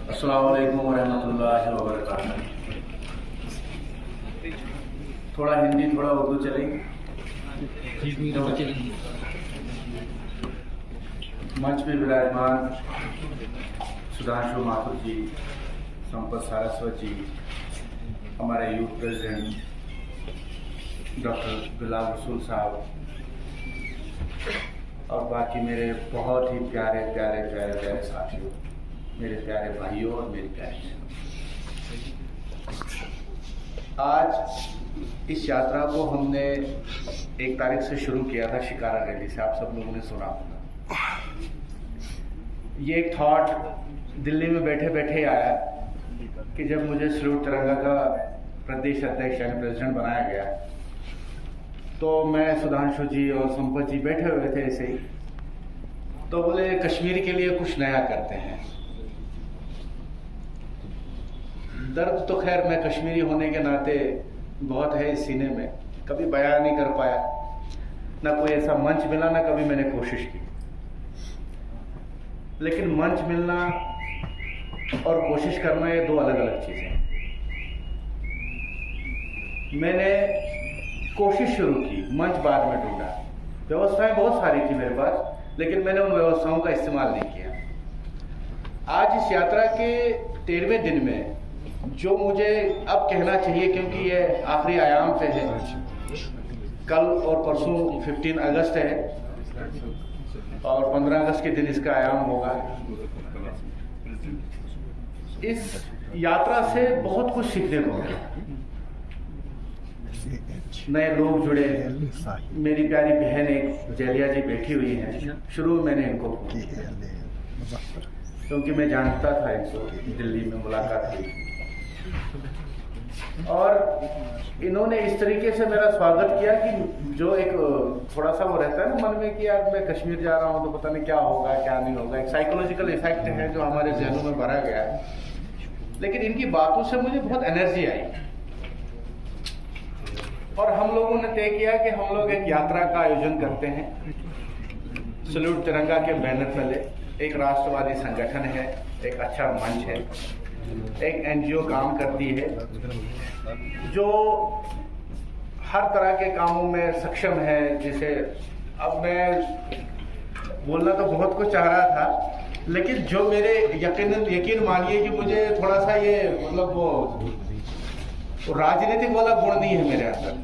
अस्सलाम वालेकुम वरहमतुल्लाहि वबरकातुहू। थोड़ा हिंदी थोड़ा उर्दू चलेगी। मंच पे विराजमान सुधांशु माथुर जी, संपत सारस्वत जी, हमारे यूथ प्रेसिडेंट डॉक्टर बिलाल रसूल साहब और बाकी मेरे बहुत ही प्यारे प्यारे प्यारे प्यारे साथियों, मेरे प्यारे भाइयों और मेरी प्यारी बहनों, आज इस यात्रा को हमने 1 तारीख से शुरू किया था शिकारा रैली से। आप सब लोगों ने सुना होगा। ये एक थॉट दिल्ली में बैठे बैठे आया कि जब मुझे सैल्यूट तिरंगा का प्रदेश अध्यक्ष यानी प्रेसिडेंट बनाया गया, तो मैं सुधांशु जी और संपत जी बैठे हुए थे ऐसे ही, तो बोले कश्मीर के लिए कुछ नया करते हैं। दर्द तो खैर मैं कश्मीरी होने के नाते बहुत है इस सीने में, कभी बयान नहीं कर पाया, ना कोई ऐसा मंच मिला, ना कभी मैंने कोशिश की। लेकिन मंच मिलना और कोशिश करना ये 2 अलग अलग चीजें हैं। मैंने कोशिश शुरू की, मंच बाद में ढूंढा। व्यवस्थाएं बहुत सारी थी मेरे पास, लेकिन मैंने उन व्यवस्थाओं का इस्तेमाल नहीं किया। आज इस यात्रा के 13वें दिन में जो मुझे अब कहना चाहिए, क्योंकि ये आखिरी आयाम पे है, कल और परसों 15 अगस्त है और 15 अगस्त के दिन इसका आयाम होगा। इस यात्रा से बहुत कुछ सीखने को मिला। नए लोग जुड़े। मेरी प्यारी बहन एक जलिया जी बैठी हुई हैं। शुरू में मैंने इनको क्योंकि मैं जानता था इनको, दिल्ली में मुलाकात हुई और इन्होंने इस तरीके से मेरा स्वागत किया कि जो एक थोड़ा सा वो रहता है ना मन में कि यार मैं कश्मीर जा रहा हूँ तो पता नहीं क्या होगा क्या नहीं होगा। एक साइकोलॉजिकल इफेक्ट है जो हमारे जहनों में भरा गया है। लेकिन इनकी बातों से मुझे बहुत एनर्जी आई और हम लोगों ने तय किया कि हम लोग एक यात्रा का आयोजन करते हैं। सैल्यूट तिरंगा के बैनर तले एक राष्ट्रवादी संगठन है, एक अच्छा मंच है, एक एनजीओ काम करती है जो हर तरह के कामों में सक्षम है। जिसे अब मैं बोलना तो बहुत कुछ चाह रहा था, लेकिन जो मेरे यकीन मानिए कि मुझे थोड़ा सा ये मतलब वो राजनीतिक वाला गुण नहीं है मेरे अंदर।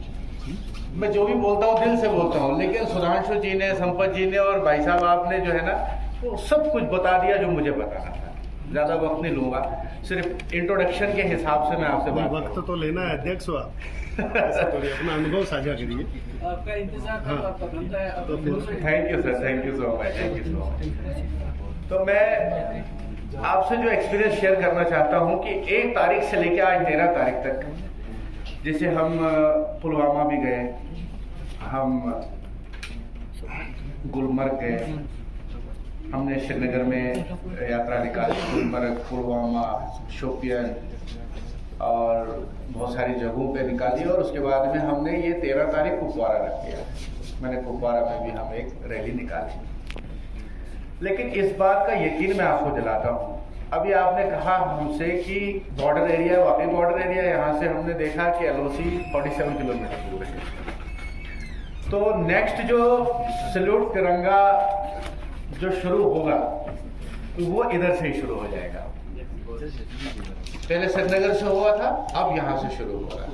मैं जो भी बोलता हूँ दिल से बोलता हूँ, लेकिन सुधांशु जी ने, संपत जी ने और भाई साहब आपने जो है ना वो सब कुछ बता दिया जो मुझे बताना था। ज्यादा वक्त नहीं लूंगा, सिर्फ इंट्रोडक्शन के हिसाब से मैं आपसे बात वक्त तो लेना है अध्यक्ष आप अपना अनुभव साझा करिए। आपका इंतजार तो thank you sir, thank you so much, thank you so much. तो मैं आपसे जो एक्सपीरियंस शेयर करना चाहता हूं कि 1 तारीख से लेकर आज 13 तारीख तक, जैसे हम पुलवामा भी गए, हम गुलमर्ग गए, हमने श्रीनगर में यात्रा निकाली, गुलमर्ग, पुलवामा, शोपियान और बहुत सारी जगहों पे निकाली और उसके बाद में हमने ये 13 तारीख कुपवारा रख दिया। मैंने कुपवारा में भी हम एक रैली निकाली। लेकिन इस बात का यकीन मैं आपको दिलाता हूँ, अभी आपने कहा हमसे कि बॉर्डर एरिया, वाकई बॉर्डर एरिया, यहाँ से हमने देखा कि LOC 47 किलोमीटर दूर है। तो नेक्स्ट जो सैल्यूट तिरंगा जो शुरू होगा तो वो इधर से ही शुरू हो जाएगा। पहले श्रीनगर से हुआ था, अब यहाँ से शुरू हो रहा है,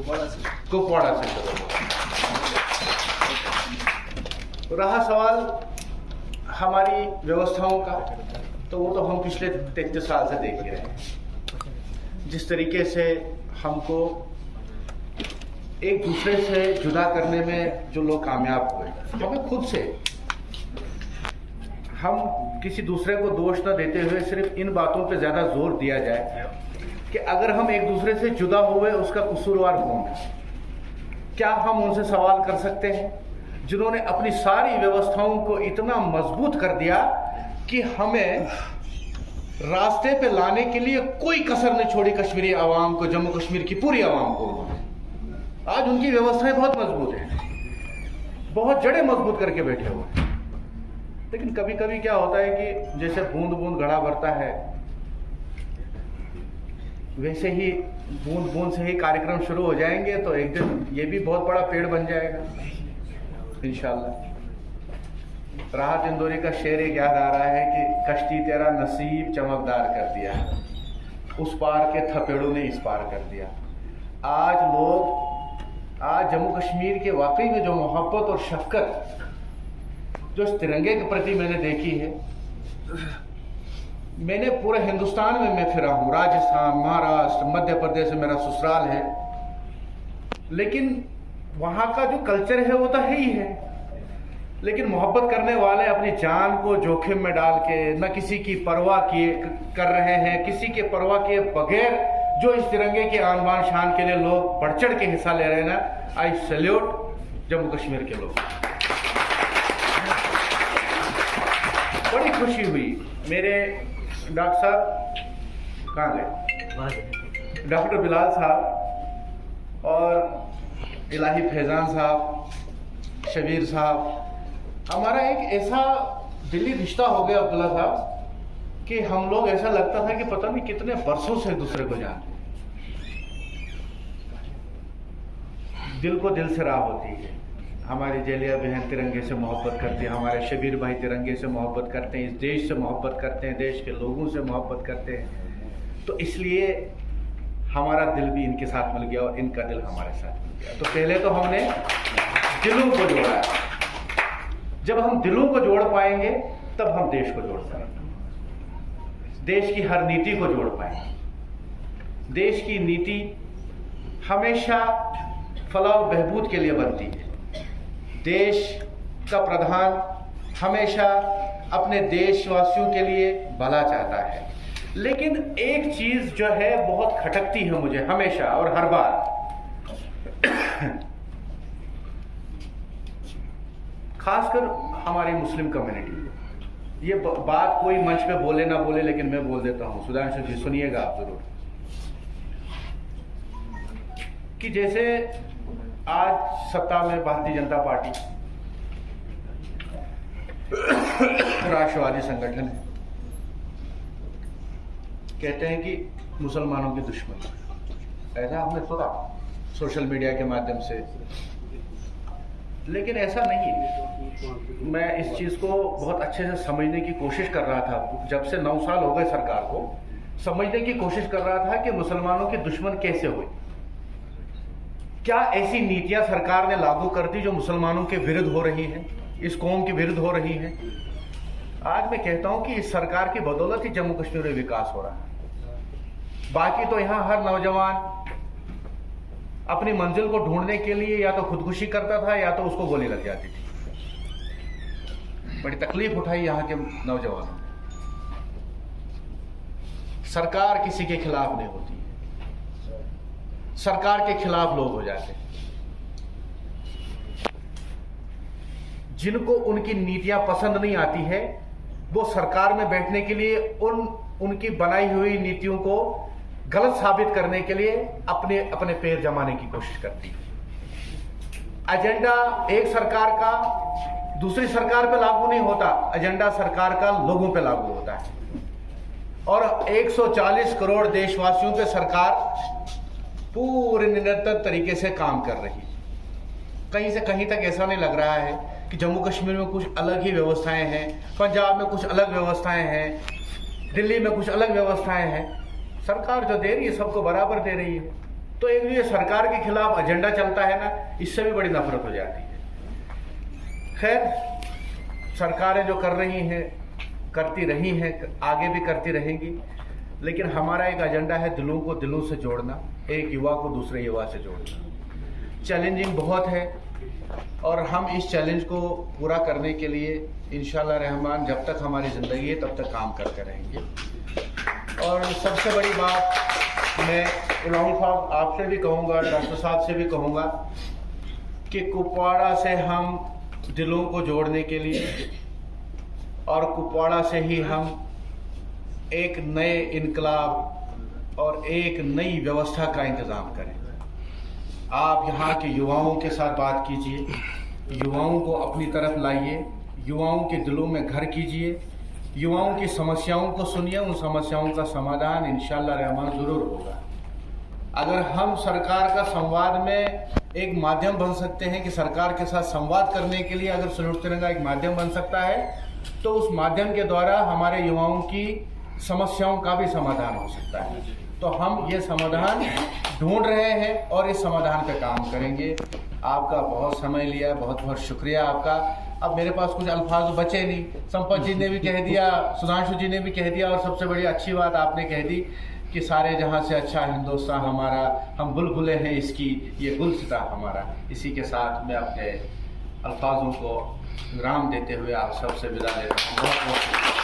कुपवाड़ा से शुरू होगा। रहा सवाल हमारी व्यवस्थाओं का, तो वो तो हम पिछले 33 साल से देख रहे हैं। जिस तरीके से हमको एक दूसरे से जुदा करने में जो लोग कामयाब हुए, हमें खुद से, हम किसी दूसरे को दोष न देते हुए सिर्फ इन बातों पे ज्यादा जोर दिया जाए कि अगर हम एक दूसरे से जुदा हुए उसका कसूरवार कौन है। क्या हम उनसे सवाल कर सकते हैं जिन्होंने अपनी सारी व्यवस्थाओं को इतना मजबूत कर दिया कि हमें रास्ते पे लाने के लिए कोई कसर नहीं छोड़ी कश्मीरी आवाम को, जम्मू कश्मीर की पूरी आवाम को। आज उनकी व्यवस्थाएं बहुत मजबूत हैं, बहुत जड़ें मजबूत करके बैठे हुए हैं। लेकिन कभी कभी क्या होता है कि जैसे बूंद बूंद घड़ा भरता है, वैसे ही बूंद बूंद से ही कार्यक्रम शुरू हो जाएंगे तो एक दिन ये भी बहुत बड़ा पेड़ बन जाएगा इंशाल्लाह। राहत इंदौरी का शेर एक याद आ रहा है कि कश्ती तेरा नसीब चमकदार कर दिया, उस पार के थपेड़ों ने इस पार कर दिया। आज जम्मू कश्मीर के वाकई में जो मोहब्बत और शफकत जो इस तिरंगे के प्रति मैंने देखी है, मैंने पूरे हिंदुस्तान में मैं फिरा हूँ, राजस्थान, महाराष्ट्र, मध्य प्रदेश में मेरा ससुराल है, लेकिन वहाँ का जो कल्चर है वो तो है ही है, लेकिन मोहब्बत करने वाले अपनी जान को जोखिम में डाल के न किसी की परवाह किए कर रहे हैं, किसी के परवाह किए बगैर जो इस तिरंगे के आन बान शान के लिए लोग बढ़ चढ़ के हिस्सा ले रहे हैं ना, आई सैल्यूट जम्मू कश्मीर के लोग। बड़ी खुशी हुई। मेरे डॉक्टर साहब कहाँ गए, डॉक्टर बिलाल साहब और इलाही फैजान साहब, शबीर साहब, हमारा एक ऐसा दिली रिश्ता हो गया अब्दुल्ला साहब कि हम लोग ऐसा लगता था कि पता नहीं कितने बरसों से एक दूसरे को जानते। दिल को दिल से राह होती है। हमारी जेलिया बहन तिरंगे से मोहब्बत करती है, हमारे शबीर भाई तिरंगे से मोहब्बत करते हैं, इस देश से मोहब्बत करते हैं, देश के लोगों से मोहब्बत करते हैं, तो इसलिए हमारा दिल भी इनके साथ मिल गया और इनका दिल हमारे साथ मिल गया। तो पहले तो हमने दिलों को जोड़ा, जब हम दिलों को जोड़ पाएंगे तब हम देश को जोड़ पाएंगे, देश की हर नीति को जोड़ पाएंगे। देश की नीति हमेशा फलाह और बहबूद के लिए बनती है। देश का प्रधान हमेशा अपने देशवासियों के लिए भला चाहता है, लेकिन एक चीज जो है बहुत खटकती है मुझे हमेशा और हर बार, खासकर हमारी मुस्लिम कम्युनिटी। ये बात कोई मंच पे बोले ना बोले, लेकिन मैं बोल देता हूँ, सुधांशु जी सुनिएगा आप जरूर, कि जैसे आज सत्ता में भारतीय जनता पार्टी राष्ट्रवादी संगठन है, कहते हैं कि मुसलमानों की दुश्मन, ऐसा हमने सुना सोशल मीडिया के माध्यम से, लेकिन ऐसा नहीं है। मैं इस चीज को बहुत अच्छे से समझने की कोशिश कर रहा था, जब से 9 साल हो गए सरकार को, समझने की कोशिश कर रहा था कि मुसलमानों की दुश्मन कैसे हुई, क्या ऐसी नीतियां सरकार ने लागू कर दी जो मुसलमानों के विरुद्ध हो रही हैं, इस कौम के विरुद्ध हो रही हैं। आज मैं कहता हूं कि इस सरकार की बदौलत ही जम्मू कश्मीर में विकास हो रहा है। बाकी तो यहां हर नौजवान अपनी मंजिल को ढूंढने के लिए या तो खुदकुशी करता था या तो उसको गोली लग जाती थी। बड़ी तकलीफ उठाई यहाँ के नौजवानों ने। सरकार किसी के खिलाफ नहीं होती, सरकार के खिलाफ लोग हो जाते हैं। जिनको उनकी नीतियां पसंद नहीं आती है, वो सरकार में बैठने के लिए उनकी बनाई हुई नीतियों को गलत साबित करने के लिए अपने अपने पैर जमाने की कोशिश करती है। एजेंडा एक सरकार का दूसरी सरकार पे लागू नहीं होता, एजेंडा सरकार का लोगों पे लागू होता है। और 140 करोड़ देशवासियों पे सरकार पूरे निरंतर तरीके से काम कर रही है। कहीं से कहीं तक ऐसा नहीं लग रहा है कि जम्मू कश्मीर में कुछ अलग ही व्यवस्थाएं हैं, पंजाब में कुछ अलग व्यवस्थाएं हैं, दिल्ली में कुछ अलग व्यवस्थाएं हैं। सरकार जो दे रही है सबको बराबर दे रही है। तो एक ये सरकार के खिलाफ एजेंडा चलता है ना, इससे भी बड़ी नफरत हो जाती है। खैर, सरकारें जो कर रही हैं, करती रही हैं, आगे भी करती रहेंगी, लेकिन हमारा एक एजेंडा है दिलों को दिलों से जोड़ना, एक युवा को दूसरे युवा से जोड़ना। चैलेंजिंग बहुत है और हम इस चैलेंज को पूरा करने के लिए इंशाल्लाह रहमान जब तक हमारी ज़िंदगी है तब तक काम करते रहेंगे। और सबसे बड़ी बात मैं राहुल साहब आपसे भी कहूँगा, डॉक्टर साहब से भी कहूँगा कि कुपवाड़ा से हम दिलों को जोड़ने के लिए और कुपवाड़ा से ही हम एक नए इनकलाब और एक नई व्यवस्था का इंतज़ाम करें। आप यहाँ के युवाओं के साथ बात कीजिए, युवाओं को अपनी तरफ लाइए, युवाओं के दिलों में घर कीजिए, युवाओं की समस्याओं को सुनिए, उन समस्याओं का समाधान इंशाअल्लाह रहमान ज़रूर होगा। अगर हम सरकार का संवाद में एक माध्यम बन सकते हैं कि सरकार के साथ संवाद करने के लिए अगर सैल्यूट तिरंगा एक माध्यम बन सकता है, तो उस माध्यम के द्वारा हमारे युवाओं की समस्याओं का भी समाधान हो सकता है। तो हम ये समाधान ढूंढ रहे हैं और इस समाधान पे काम करेंगे। आपका बहुत समय लिया, बहुत बहुत शुक्रिया आपका। अब मेरे पास कुछ अल्फाज बचे नहीं, संपत जी ने भी कह दिया, सुधांशु जी ने भी कह दिया, और सबसे बड़ी अच्छी बात आपने कह दी कि सारे जहां से अच्छा हिंदुस्तान हमारा, हम बुलबुले हैं इसकी, ये गुलसिता हमारा। इसी के साथ मैं अपने अल्फाजों को विराम देते हुए आप सबसे विदा लेता हूँ। बहुत बहुत